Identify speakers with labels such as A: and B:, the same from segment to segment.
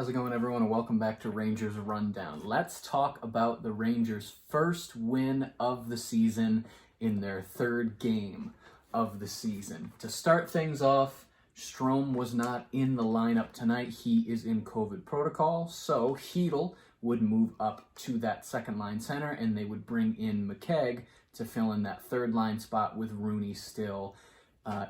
A: How's it going, everyone, and welcome back to Rangers Rundown. Let's talk about the Rangers' first win of the season in their third game of the season. To start things off, Strome was not in the lineup tonight. He is in COVID protocol, so Chytil would move up to that second-line center, and they would bring in McKegg to fill in that third-line spot with Rooney still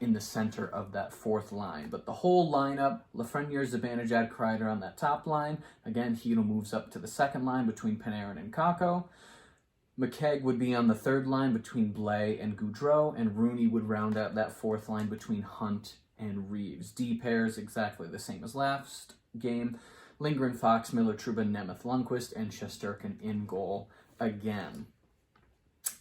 A: in the center of that fourth line. But the whole lineup, Lafreniere, Zibanejad, Kreider on that top line. Again, Chytil moves up to the second line between Panarin and Kakko. McKegg would be on the third line between Blais and Gaudreau, and Rooney would round out that fourth line between Hunt and Reeves. D pairs exactly the same as last game. Lindgren, Fox, Miller, Trouba, Nemeth, Lundqvist, and Shesterkin in goal again.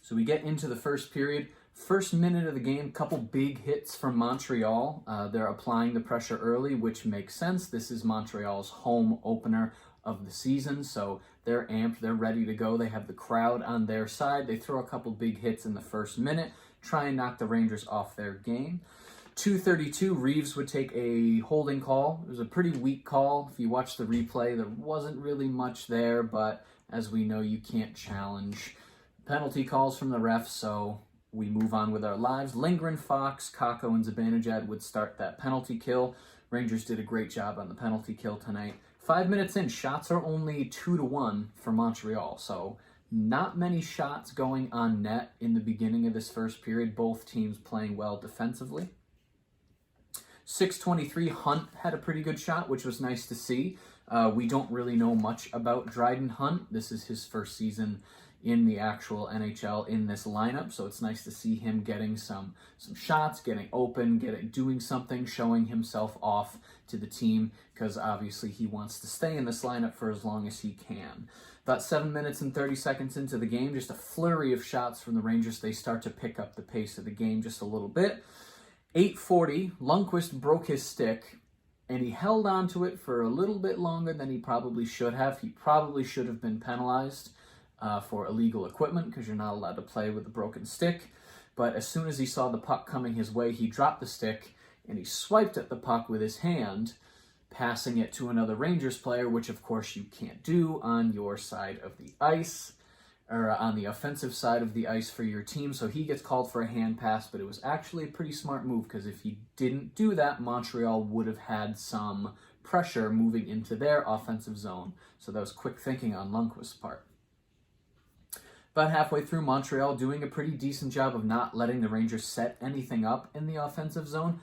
A: So we get into the first period. First minute of the game, couple big hits from Montreal. They're applying the pressure early, which makes sense. This is Montreal's home opener of the season, so they're amped, they're ready to go. They have the crowd on their side. They throw a couple big hits in the first minute, try and knock the Rangers off their game. 2:32, Reeves would take a holding call. It was a pretty weak call. If you watch the replay, there wasn't really much there, but as we know, you can't challenge penalty calls from the refs, so we move on with our lives. Lindgren, Fox, Kakko, and Zibanejad would start that penalty kill. Rangers did a great job on the penalty kill tonight. 5 minutes in, shots are only 2-1 for Montreal, so not many shots going on net in the beginning of this first period. Both teams playing well defensively. 6:23, Hunt had a pretty good shot, which was nice to see. We don't really know much about Dryden Hunt. This is his first season in the actual NHL in this lineup, so it's nice to see him getting some shots, getting open, doing something, showing himself off to the team, because obviously he wants to stay in this lineup for as long as he can. About 7 minutes and 30 seconds into the game, just a flurry of shots from the Rangers. They start to pick up the pace of the game just a little bit. 8:40, Lundqvist broke his stick, and he held on to it for a little bit longer than he probably should have. He probably should have been penalized for illegal equipment, because you're not allowed to play with a broken stick. But as soon as he saw the puck coming his way, he dropped the stick and he swiped at the puck with his hand, passing it to another Rangers player, which of course you can't do on your side of the ice, or on the offensive side of the ice for your team. So he gets called for a hand pass, but it was actually a pretty smart move, because if he didn't do that, Montreal would have had some pressure moving into their offensive zone. So that was quick thinking on Lundqvist's part. About halfway through, Montreal doing a pretty decent job of not letting the Rangers set anything up in the offensive zone.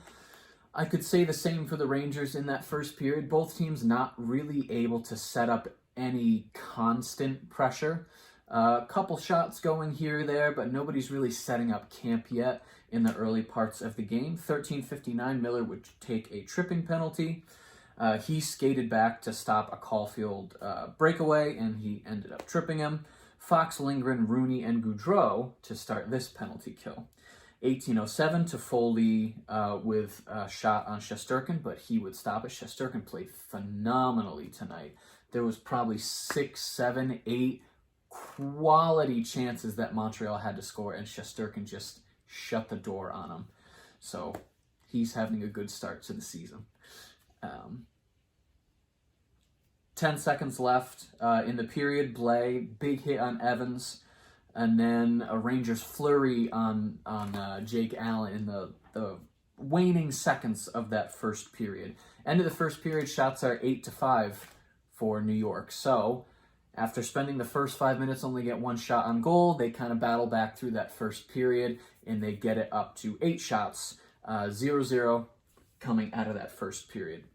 A: I could say the same for the Rangers in that first period. Both teams not really able to set up any constant pressure. A couple shots going here or there, but nobody's really setting up camp yet in the early parts of the game. 13:59, Miller would take a tripping penalty. He skated back to stop a Caulfield breakaway, and he ended up tripping him. Fox, Lindgren, Rooney, and Gaudreau to start this penalty kill. 18:07, Toffoli with a shot on Shesterkin, but he would stop it. Shesterkin played phenomenally tonight. There was probably 6, 7, 8 quality chances that Montreal had to score, and Shesterkin just shut the door on him. So he's having a good start to the season. 10 seconds left in the period. Blais, big hit on Evans, and then a Rangers flurry on Jake Allen in the waning seconds of that first period. End of the first period, shots are 8-5 for New York. So after spending the first 5 minutes only get one shot on goal, they kind of battle back through that first period, and they get it up to 8 shots, 0-0 coming out of that first period.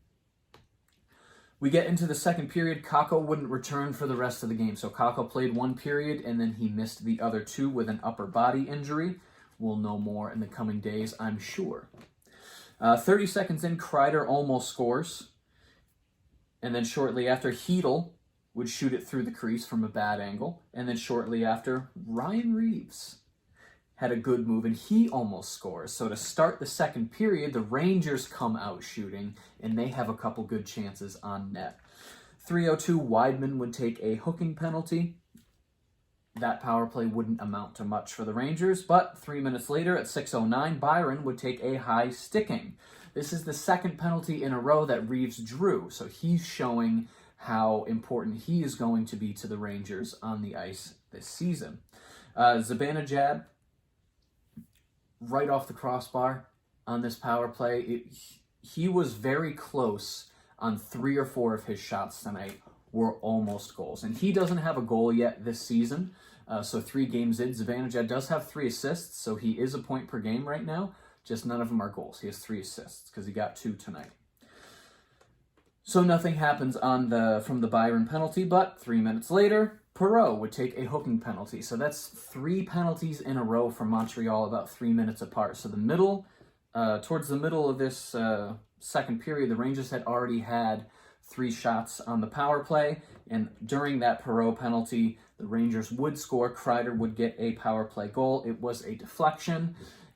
A: We get into the second period. Kakko wouldn't return for the rest of the game. So Kakko played one period, and then he missed the other two with an upper body injury. We'll know more in the coming days, I'm sure. 30 seconds in, Kreider almost scores. And then shortly after, Chytil would shoot it through the crease from a bad angle. And then shortly after, Ryan Reeves had a good move, and he almost scores. So to start the second period, the Rangers come out shooting, and they have a couple good chances on net. 3:02, Wideman would take a hooking penalty. That power play wouldn't amount to much for the Rangers, but 3 minutes later at 6:09, Byron would take a high sticking. This is the second penalty in a row that Reeves drew, so he's showing how important he is going to be to the Rangers on the ice this season. Zibanejad, right off the crossbar on this power play. He was very close on 3 or 4 of his shots tonight were almost goals. And he doesn't have a goal yet this season. So 3 games in, Zibanejad does have 3 assists, so he is a point per game right now. Just none of them are goals. He has 3 assists because he got 2 tonight. So nothing happens from the Byron penalty, but 3 minutes later, Perreault would take a hooking penalty. So that's 3 penalties in a row for Montreal, about 3 minutes apart. So towards the middle of this second period, the Rangers had already had 3 shots on the power play, and during that Perreault penalty, the Rangers would score. Kreider would get a power play goal. It was a deflection,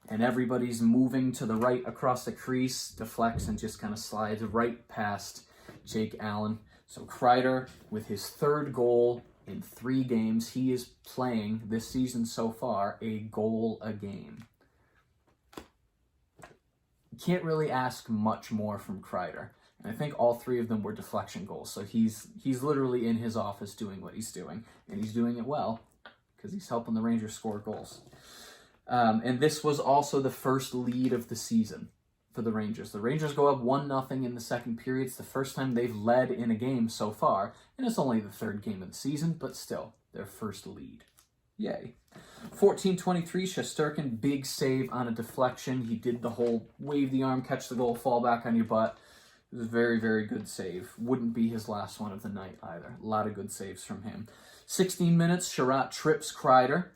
A: and everybody's moving to the right across the crease, deflects, and just kind of slides right past Jake Allen. So Kreider, with his 3rd goal in 3 games, he is playing this season so far a goal a game. You can't really ask much more from Kreider. And I think all 3 of them were deflection goals. So he's literally in his office doing what he's doing. And he's doing it well because he's helping the Rangers score goals. And this was also the first lead of the season for the Rangers. The Rangers go up 1-0 in the second period. It's the first time they've led in a game so far. And it's only the 3rd game of the season, but still, their first lead. Yay. 14:23, Shesterkin, big save on a deflection. He did the whole wave the arm, catch the goal, fall back on your butt. It was a very, very good save. Wouldn't be his last one of the night either. A lot of good saves from him. 16 minutes, Sherratt trips Kreider,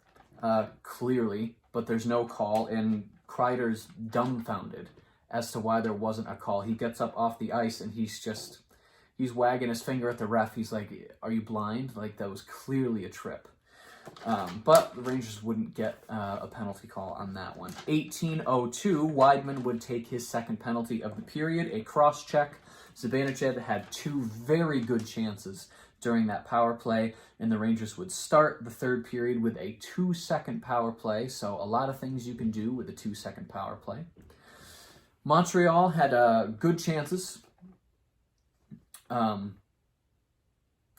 A: clearly, but there's no call, and Kreider's dumbfounded as to why there wasn't a call. He gets up off the ice, and he's wagging his finger at the ref. He's like, are you blind? Like, that was clearly a trip. But the Rangers wouldn't get a penalty call on that one. 18:02, Wideman would take his 2nd penalty of the period, a cross-check. Zibanejad had 2 very good chances during that power play, and the Rangers would start the 3rd period with a 2-second power play, so a lot of things you can do with a 2-second power play. Montreal had good chances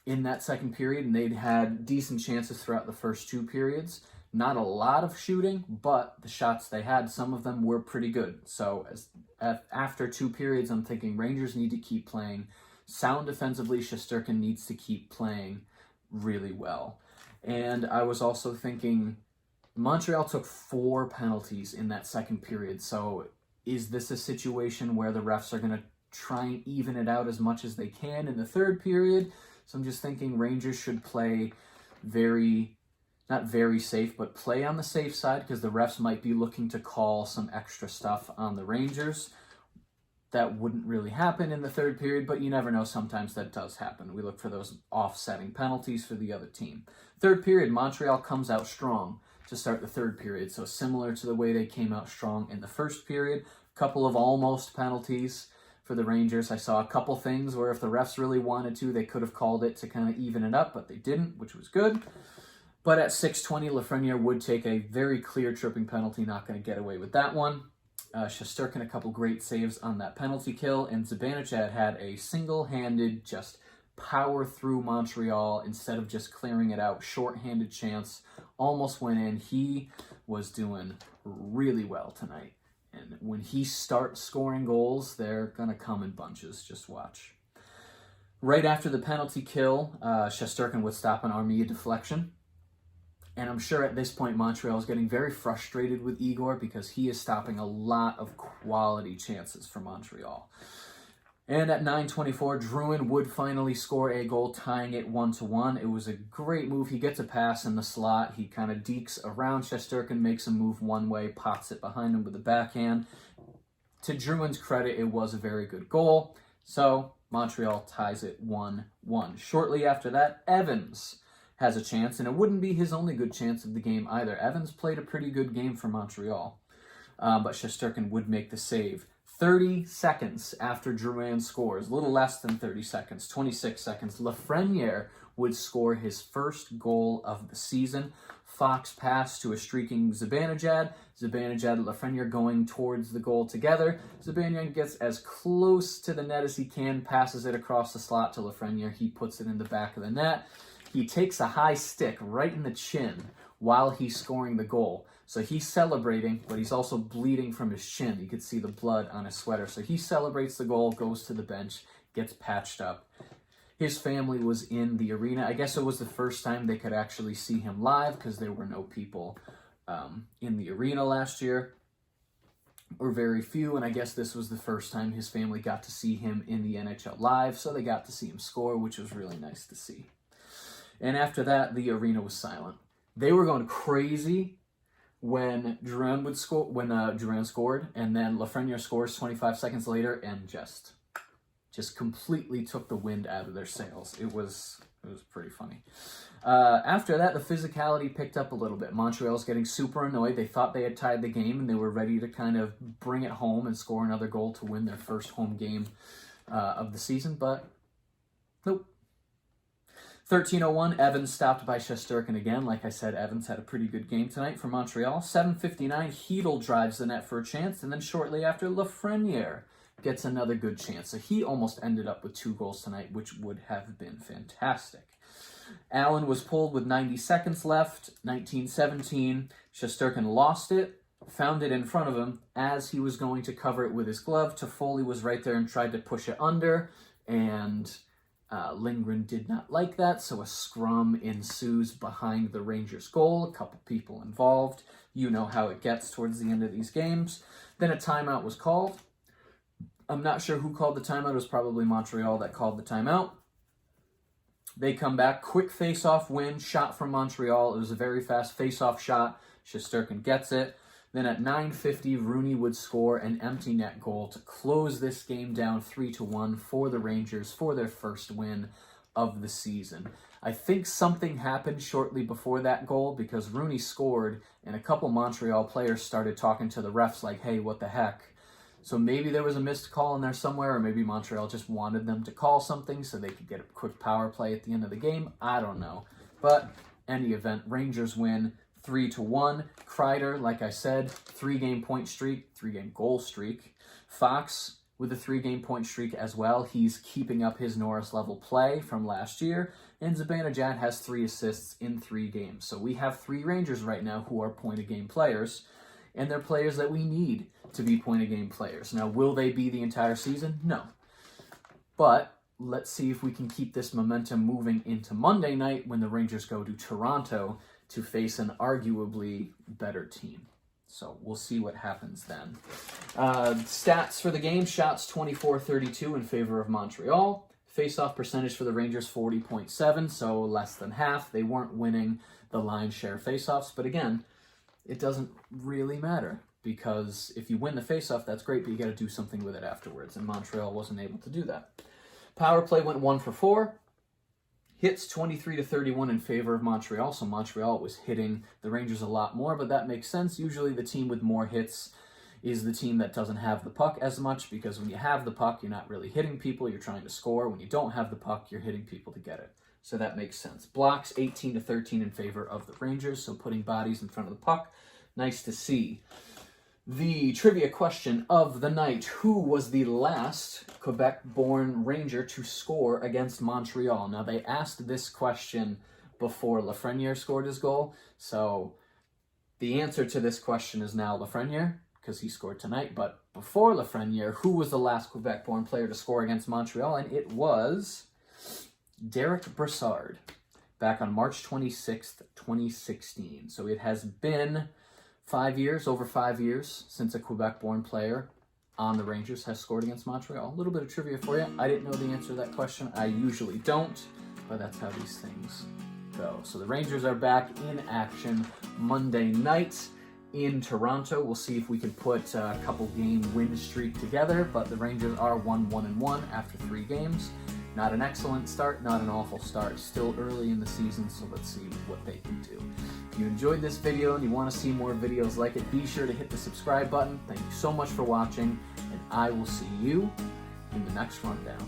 A: in that second period, and they'd had decent chances throughout the first 2 periods. Not a lot of shooting, but the shots they had, some of them were pretty good. So after 2 periods, I'm thinking Rangers need to keep playing sound defensively. Shesterkin needs to keep playing really well. And I was also thinking Montreal took 4 penalties in that second period. So is this a situation where the refs are going to try and even it out as much as they can in the 3rd period? So I'm just thinking Rangers should play not very safe, but play on the safe side, because the refs might be looking to call some extra stuff on the Rangers. That wouldn't really happen in the 3rd period, but you never know. Sometimes that does happen. We look for those offsetting penalties for the other team. 3rd period, Montreal comes out strong to start the 3rd period. So similar to the way they came out strong in the 1st period, a couple of almost penalties for the Rangers. I saw a couple things where if the refs really wanted to, they could have called it to kind of even it up, but they didn't, which was good. But at 6:20, Lafreniere would take a very clear tripping penalty, not going to get away with that one. Shesterkin, a couple great saves on that penalty kill, and Zibanejad had a single-handed, just power through Montreal instead of just clearing it out. Short-handed chance, almost went in. He was doing really well tonight. And when he starts scoring goals, they're going to come in bunches. Just watch. Right after the penalty kill, Shesterkin would stop an Armia deflection. And I'm sure at this point, Montreal is getting very frustrated with Igor because he is stopping a lot of quality chances for Montreal. And at 9:24, Drouin would finally score a goal, tying it 1-1. It was a great move. He gets a pass in the slot. He kind of dekes around Shesterkin, makes him move one way, pots it behind him with a backhand. To Drouin's credit, it was a very good goal. So Montreal ties it 1-1. Shortly after that, Evans has a chance, and it wouldn't be his only good chance of the game either. Evans played a pretty good game for Montreal, but Shesterkin would make the save. 30 seconds after Drouin scores, a little less than 30 seconds, 26 seconds, Lafreniere would score his first goal of the season, Fox pass to a streaking Zibanejad. Zibanejad and Lafreniere going towards the goal together. Zibanejad gets as close to the net as he can, passes it across the slot to Lafreniere. He puts it in the back of the net. He takes a high stick right in the chin while he's scoring the goal. So he's celebrating, but he's also bleeding from his chin. You could see the blood on his sweater. So he celebrates the goal, goes to the bench, gets patched up. His family was in the arena. I guess it was the first time they could actually see him live because there were no people in the arena last year, or very few, and I guess this was the first time his family got to see him in the NHL live, so they got to see him score, which was really nice to see. And after that, the arena was silent. They were going crazy when Duran scored, and then Lafreniere scores 25 seconds later and just completely took the wind out of their sails. It was pretty funny. After that, the physicality picked up a little bit. Montreal's getting super annoyed. They thought they had tied the game, and they were ready to kind of bring it home and score another goal to win their first home game of the season, but nope. 13:01, Evans stopped by Shesterkin again. Like I said, Evans had a pretty good game tonight for Montreal. 7:59, Hedl drives the net for a chance, and then shortly after, Lafreniere gets another good chance. So he almost ended up with 2 goals tonight, which would have been fantastic. Allen was pulled with 90 seconds left. 19:17, Shesterkin lost it, found it in front of him as he was going to cover it with his glove. Toffoli was right there and tried to push it under, and Lindgren did not like that, so a scrum ensues behind the Rangers' goal. A couple people involved. You know how it gets towards the end of these games. Then a timeout was called. I'm not sure who called the timeout. It was probably Montreal that called the timeout. They come back. Quick face-off win. Shot from Montreal. It was a very fast face-off shot. Shesterkin gets it. Then at 9:50, Rooney would score an empty net goal to close this game down 3-1 for the Rangers for their first win of the season. I think something happened shortly before that goal because Rooney scored and a couple Montreal players started talking to the refs like, hey, what the heck? So maybe there was a missed call in there somewhere, or maybe Montreal just wanted them to call something so they could get a quick power play at the end of the game. I don't know. But any event, Rangers win 3-1. Kreider, like I said, 3-game point streak, 3-game goal streak. Fox with a 3-game point streak as well. He's keeping up his Norris level play from last year. And Zibanejad has 3 assists in 3 games. So we have 3 Rangers right now who are point-a-game players. And they're players that we need to be point-a-game players. Now, will they be the entire season? No. But let's see if we can keep this momentum moving into Monday night when the Rangers go to Toronto to face an arguably better team. So we'll see what happens then. Stats for the game, shots 24-32 in favor of Montreal. Face-off percentage for the Rangers, 40.7, so less than half. They weren't winning the lion's share face-offs, but again, it doesn't really matter because if you win the face-off, that's great, but you got to do something with it afterwards, and Montreal wasn't able to do that. Power play went 1 for 4. Hits 23-31 in favor of Montreal, so Montreal was hitting the Rangers a lot more, but that makes sense. Usually the team with more hits is the team that doesn't have the puck as much, because when you have the puck, you're not really hitting people, you're trying to score. When you don't have the puck, you're hitting people to get it. So that makes sense. Blocks 18-13 in favor of the Rangers, so putting bodies in front of the puck. Nice to see. The trivia question of the night: who was the last Quebec-born Ranger to score against Montreal? Now, they asked this question before Lafreniere scored his goal, so the answer to this question is now Lafreniere, because he scored tonight. But before Lafreniere, who was the last Quebec-born player to score against Montreal? And it was Derek Brassard, back on March 26th, 2016. So it has been 5 years, over 5 years, since a Quebec-born player on the Rangers has scored against Montreal. A little bit of trivia for you. I didn't know the answer to that question. I usually don't, but that's how these things go. So the Rangers are back in action Monday night in Toronto. We'll see if we can put a couple game win streak together, but the Rangers are 1-1-1 after 3 games. Not an excellent start, not an awful start. Still early in the season, so let's see what they can do. If you enjoyed this video and you want to see more videos like it, be sure to hit the subscribe button. Thank you so much for watching, and I will see you in the next rundown.